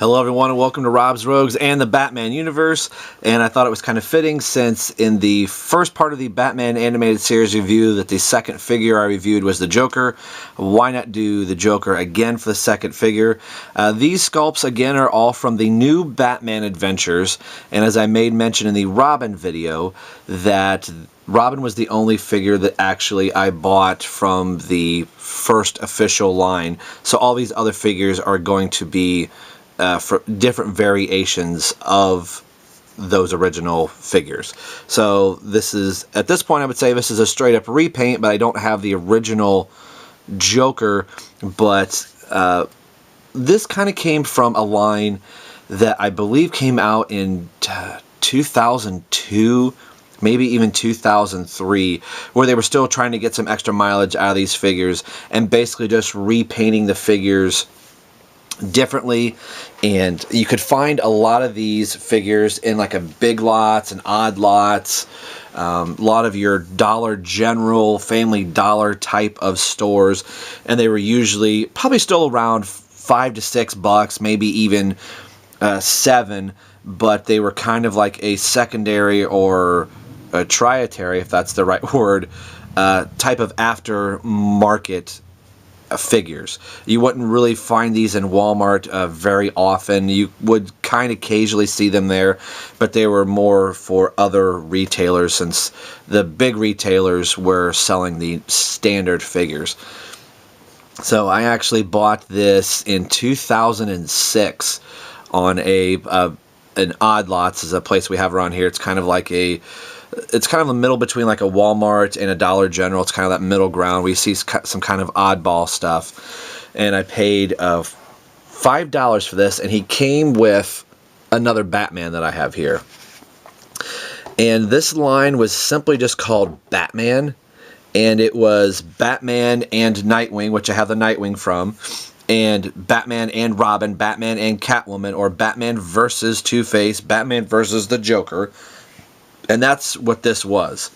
Hello everyone and welcome to Rob's Rogues and the Batman universe, and I thought it was kind of fitting since in the first part of the Batman animated series review that the second figure I reviewed was the Joker. Why not do the Joker again for the second figure? These sculpts again are all from the new Batman adventures, and as I made mention in the Robin video, that Robin was the only figure that actually I bought from the first official line, so all these other figures are going to be for different variations of those original figures. So this is, at this point I would say this is a straight up repaint, but I don't have the original Joker, but this kind of came from a line that I believe came out in 2002, maybe even 2003, where they were still trying to get some extra mileage out of these figures and basically just repainting the figures differently. And you could find a lot of these figures in like a Big Lots and Odd Lots, a lot of your Dollar General, Family Dollar type of stores, and they were usually probably still around $5 to $6, maybe even $7, but they were kind of like a secondary or a trietary, if that's the right word, type of aftermarket figures. You wouldn't really find these in Walmart very often. You would kind of occasionally see them there, but they were more for other retailers since the big retailers were selling the standard figures. So I actually bought this in 2006 on an Odd Lots, is a place we have around here. It's kind of like it's kind of a middle between like a Walmart and a Dollar General. It's kind of that middle ground. We see some kind of oddball stuff. And I paid $5 for this, and he came with another Batman that I have here. And this line was simply just called Batman, and it was Batman and Nightwing, which I have the Nightwing from, and Batman and Robin, Batman and Catwoman, or Batman versus Two-Face, Batman versus the Joker. And that's what this was.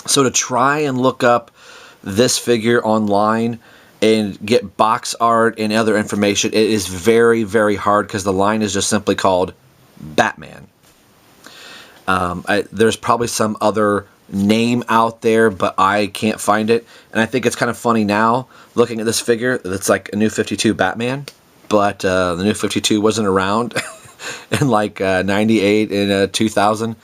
So to try and look up this figure online and get box art and other information, it is very, very hard because the line is just simply called Batman. There's probably some other name out there, but I can't find it. And I think it's kind of funny now, looking at this figure, that's like a New 52 Batman, but the New 52 wasn't around in like 98 and 2000.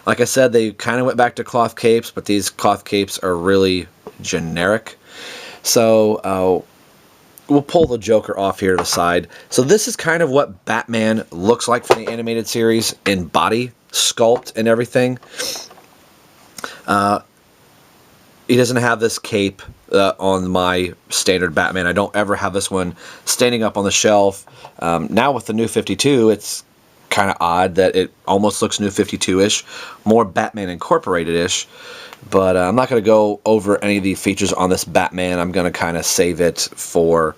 Like I said, they kind of went back to cloth capes, but these cloth capes are really generic. So we'll pull the Joker off here to the side. So this is kind of what Batman looks like from the animated series in body sculpt and everything. He doesn't have this cape on my standard Batman. I don't ever have this one standing up on the shelf. Now with the New 52, it's kind of odd that it almost looks New 52-ish, more Batman Incorporated-ish, but I'm not going to go over any of the features on this Batman. I'm going to kind of save it for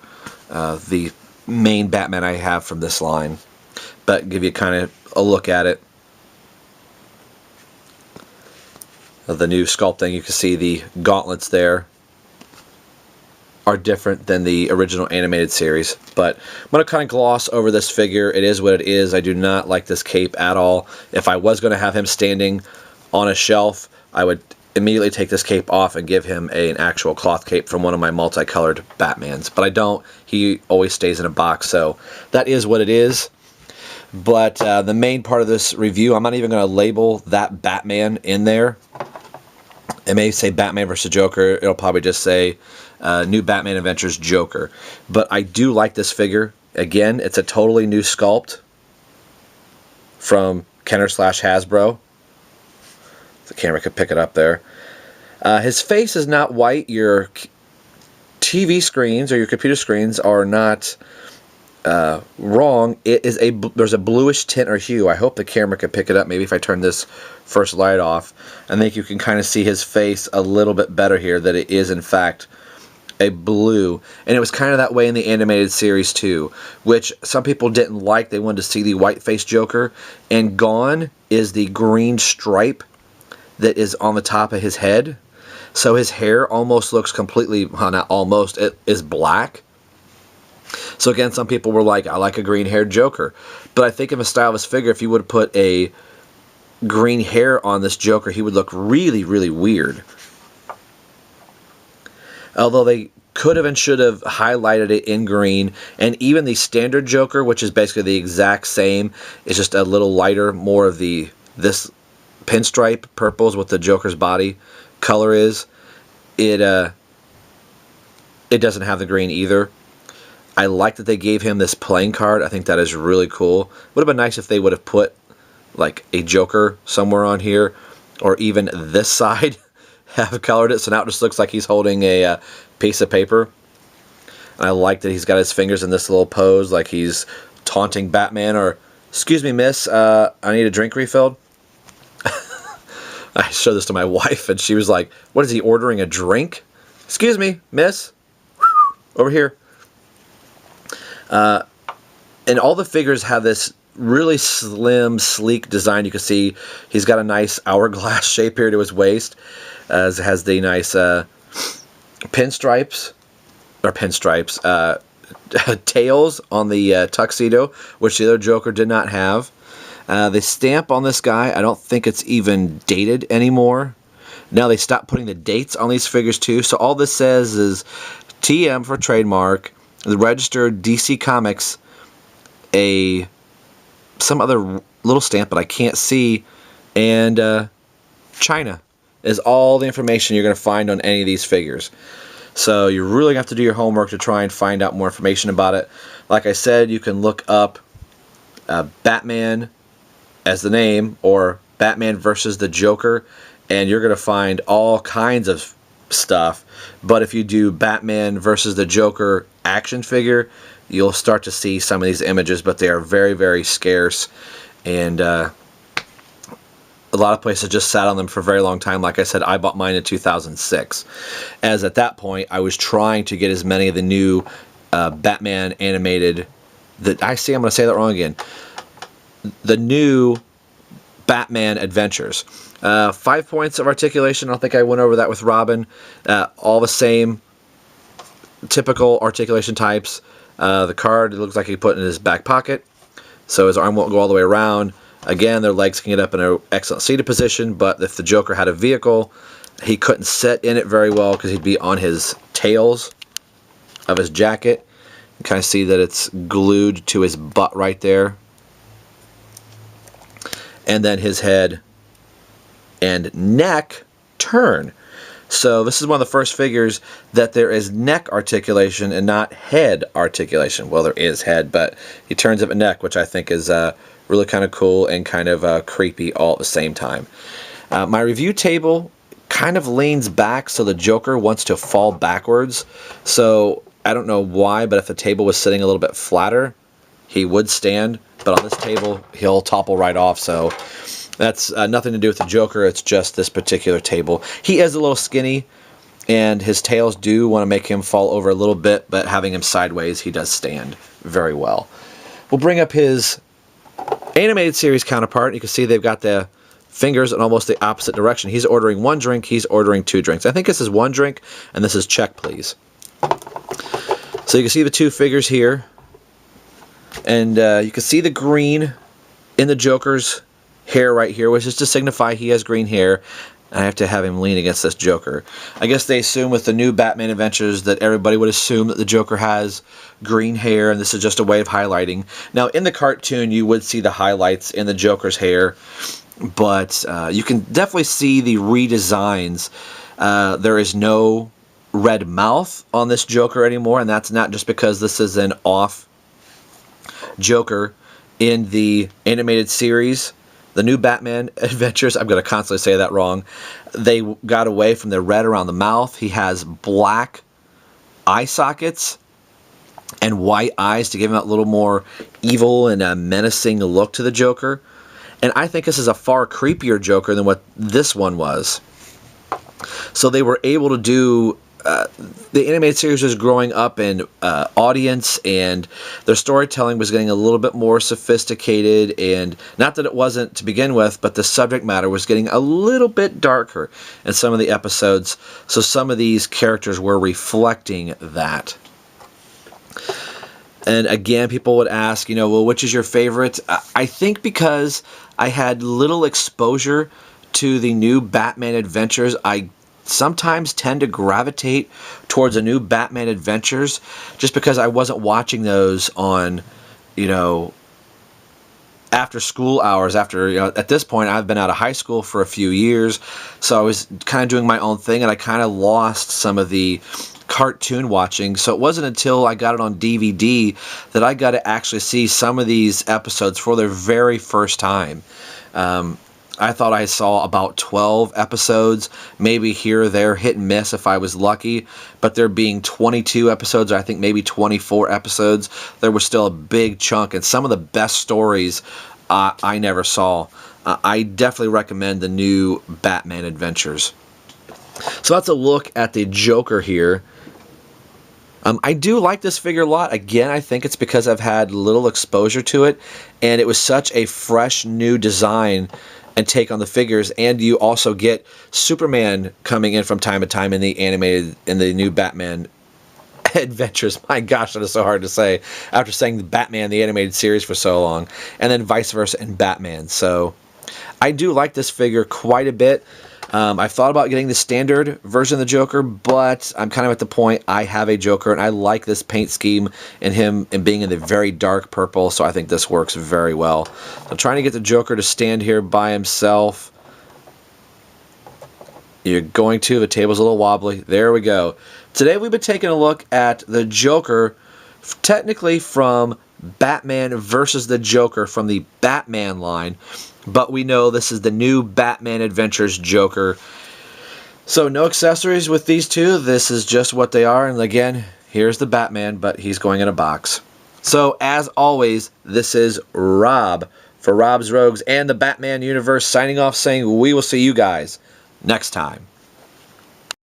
the main Batman I have from this line, but give you kind of a look at it. The new sculpting, you can see the gauntlets there are different than the original animated series, but I'm going to kind of gloss over this figure. It is what it is. I do not like this cape at all. If I was going to have him standing on a shelf, I would immediately take this cape off and give him an actual cloth cape from one of my multicolored Batmans, but I don't. He always stays in a box, so that is what it is. But the main part of this review, I'm not even going to label that Batman in there. It may say Batman vs. Joker. It'll probably just say New Batman Adventures Joker. But I do like this figure. Again, it's a totally new sculpt from Kenner/Hasbro. The camera could pick it up there. His face is not white. Your TV screens or your computer screens are not wrong. It is there's a bluish tint or hue. I hope the camera could pick it up. Maybe if I turn this first light off, I think you can kind of see his face a little bit better here, that it is in fact a blue. And it was kind of that way in the animated series too, which some people didn't like. They wanted to see the white face Joker, and gone is the green stripe that is on the top of his head. So his hair almost looks completely, well, not almost, it is black. So again, some people were like, I like a green-haired Joker. But I think in a stylist figure, if you would have put a green hair on this Joker, he would look really, really weird. Although they could have and should have highlighted it in green. And even the standard Joker, which is basically the exact same, is just a little lighter, more of this pinstripe purple is what the Joker's body color is. It doesn't have the green either. I like that they gave him this playing card. I think that is really cool. Would have been nice if they would have put like a Joker somewhere on here, or even this side have colored it, so now it just looks like he's holding a piece of paper. And I like that he's got his fingers in this little pose, like he's taunting Batman, or, excuse me, miss, I need a drink refilled. I showed this to my wife, and she was like, what is he, ordering a drink? Excuse me, miss, over here. And all the figures have this really slim, sleek design. You can see he's got a nice hourglass shape here to his waist. It has the nice pinstripes, tails on the tuxedo, which the other Joker did not have. The stamp on this guy, I don't think it's even dated anymore. Now they stopped putting the dates on these figures too, so all this says is TM for trademark, the registered DC Comics, some other little stamp, but I can't see, and China is all the information you're going to find on any of these figures. So you really going to have to do your homework to try and find out more information about it. Like I said, you can look up Batman as the name, or Batman versus the Joker, and you're going to find all kinds of stuff. But if you do Batman versus the Joker action figure, you'll start to see some of these images, but they are very, very scarce, and a lot of places just sat on them for a very long time. Like I said, I bought mine in 2006, as at that point I was trying to get as many of the new Batman animated, I'm going to say that wrong again, the new Batman Adventures. 5 points of articulation. I don't think I went over that with Robin. All the same typical articulation types. The card, it looks like he put it in his back pocket, so his arm won't go all the way around. Again, their legs can get up in an excellent seated position, but if the Joker had a vehicle, he couldn't sit in it very well because he'd be on his tails of his jacket. You kind of see that it's glued to his butt right there. And then his head and neck turn. So this is one of the first figures that there is neck articulation and not head articulation. Well, there is head, but he turns up a neck, which I think is really kind of cool and kind of creepy all at the same time. My review table kind of leans back, so the Joker wants to fall backwards. So I don't know why, but if the table was sitting a little bit flatter, he would stand. But on this table, he'll topple right off. So that's nothing to do with the Joker. It's just this particular table. He is a little skinny, and his tails do want to make him fall over a little bit, but having him sideways, he does stand very well. We'll bring up his animated series counterpart. You can see they've got the fingers in almost the opposite direction. He's ordering one drink, he's ordering two drinks. I think this is one drink, and this is check, please. So you can see the two figures here, and you can see the green in the Joker's hair right here, which is to signify he has green hair. I have to have him lean against this Joker. I guess they assume with the new Batman Adventures that everybody would assume that the Joker has green hair, and this is just a way of highlighting. Now, in the cartoon, you would see the highlights in the Joker's hair, but you can definitely see the redesigns. There is no red mouth on this Joker anymore, and that's not just because this is an off Joker. In the animated series, the new Batman Adventures, I'm going to constantly say that wrong, they got away from the red around the mouth. He has black eye sockets and white eyes to give him a little more evil and a menacing look to the Joker. And I think this is a far creepier Joker than what this one was. So they were able to do... the animated series was growing up in audience, and their storytelling was getting a little bit more sophisticated, and not that it wasn't to begin with, but the subject matter was getting a little bit darker in some of the episodes, so some of these characters were reflecting that. And again, people would ask, well, which is your favorite? I think because I had little exposure to the new Batman Adventures, I sometimes tend to gravitate towards the new Batman Adventures just because I wasn't watching those on, after school hours. At this point, I've been out of high school for a few years, so I was kind of doing my own thing, and I kind of lost some of the cartoon watching. So it wasn't until I got it on DVD that I got to actually see some of these episodes for their very first time. I thought I saw about 12 episodes, maybe here or there, hit and miss if I was lucky, but there being 22 episodes, or I think maybe 24 episodes, there was still a big chunk, and some of the best stories I never saw. I definitely recommend the new Batman Adventures. So that's a look at the Joker here. I do like this figure a lot. Again, I think it's because I've had little exposure to it, and it was such a fresh new design and take on the figures. And you also get Superman coming in from time to time in the new Batman Adventures. My gosh, that is so hard to say after saying the Batman the animated series for so long, and then vice versa in Batman. So I do like this figure quite a bit. I've thought about getting the standard version of the Joker, but I'm kind of at the point I have a Joker, and I like this paint scheme and him and being in the very dark purple, so I think this works very well. So I'm trying to get the Joker to stand here by himself. You're going to. The table's a little wobbly. There we go. Today we've been taking a look at the Joker, technically from Batman versus the Joker from the Batman line, but we know this is the new Batman Adventures Joker. So no accessories with these two. This is just what they are. And again, here's the Batman, but he's going in a box. So as always, this is Rob for Rob's Rogues and the Batman Universe signing off, saying we will see you guys next time.